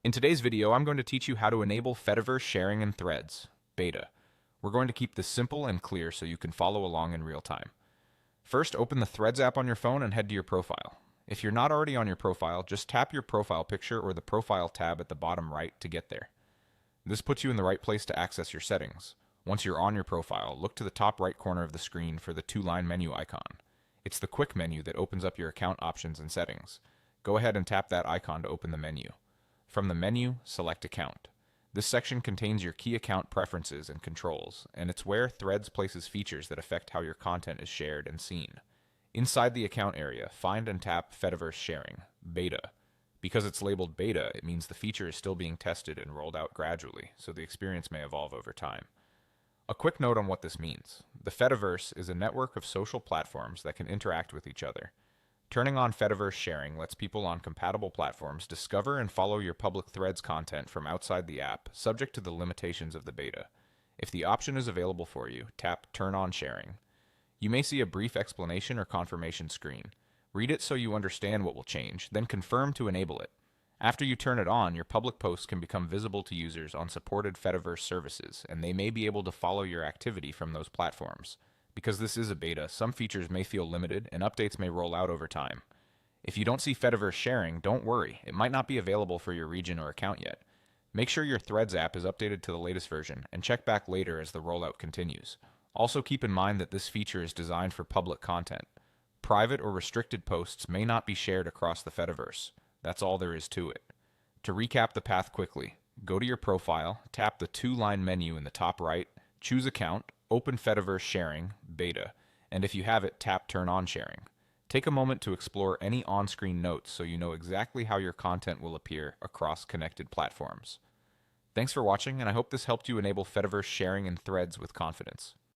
In today's video, I'm going to teach you how to enable Fediverse sharing in threads, beta. We're going to keep this simple and clear so you can follow along in real time. First, open the Threads app on your phone and head to your profile. If you're not already on your profile, just tap your profile picture or the Profile tab at the bottom right to get there. This puts you in the right place to access your settings. Once you're on your profile, look to the top right corner of the screen for the two-line menu icon. It's the quick menu that opens up your account options and settings. Go ahead and tap that icon to open the menu. From the menu, select Account. This section contains your key account preferences and controls, and it's where Threads places features that affect how your content is shared and seen. Inside the account area, find and tap Fediverse Sharing, Beta. Because it's labeled Beta, it means the feature is still being tested and rolled out gradually, so the experience may evolve over time. A quick note on what this means. The Fediverse is a network of social platforms that can interact with each other. Turning on Fediverse sharing lets people on compatible platforms discover and follow your public Threads content from outside the app, subject to the limitations of the beta. If the option is available for you, tap Turn on Sharing. You may see a brief explanation or confirmation screen. Read it so you understand what will change, then confirm to enable it. After you turn it on, your public posts can become visible to users on supported Fediverse services, and they may be able to follow your activity from those platforms. Because this is a beta, some features may feel limited and updates may roll out over time. If you don't see Fediverse sharing, don't worry, it might not be available for your region or account yet. Make sure your Threads app is updated to the latest version and check back later as the rollout continues. Also keep in mind that this feature is designed for public content. Private or restricted posts may not be shared across the Fediverse. That's all there is to it. To recap the path quickly, go to your profile, tap the two-line menu in the top right, choose Account, open Fediverse Sharing, Beta, and if you have it, tap Turn on Sharing. Take a moment to explore any on-screen notes so you know exactly how your content will appear across connected platforms. Thanks for watching, and I hope this helped you enable Fediverse sharing in Threads with confidence.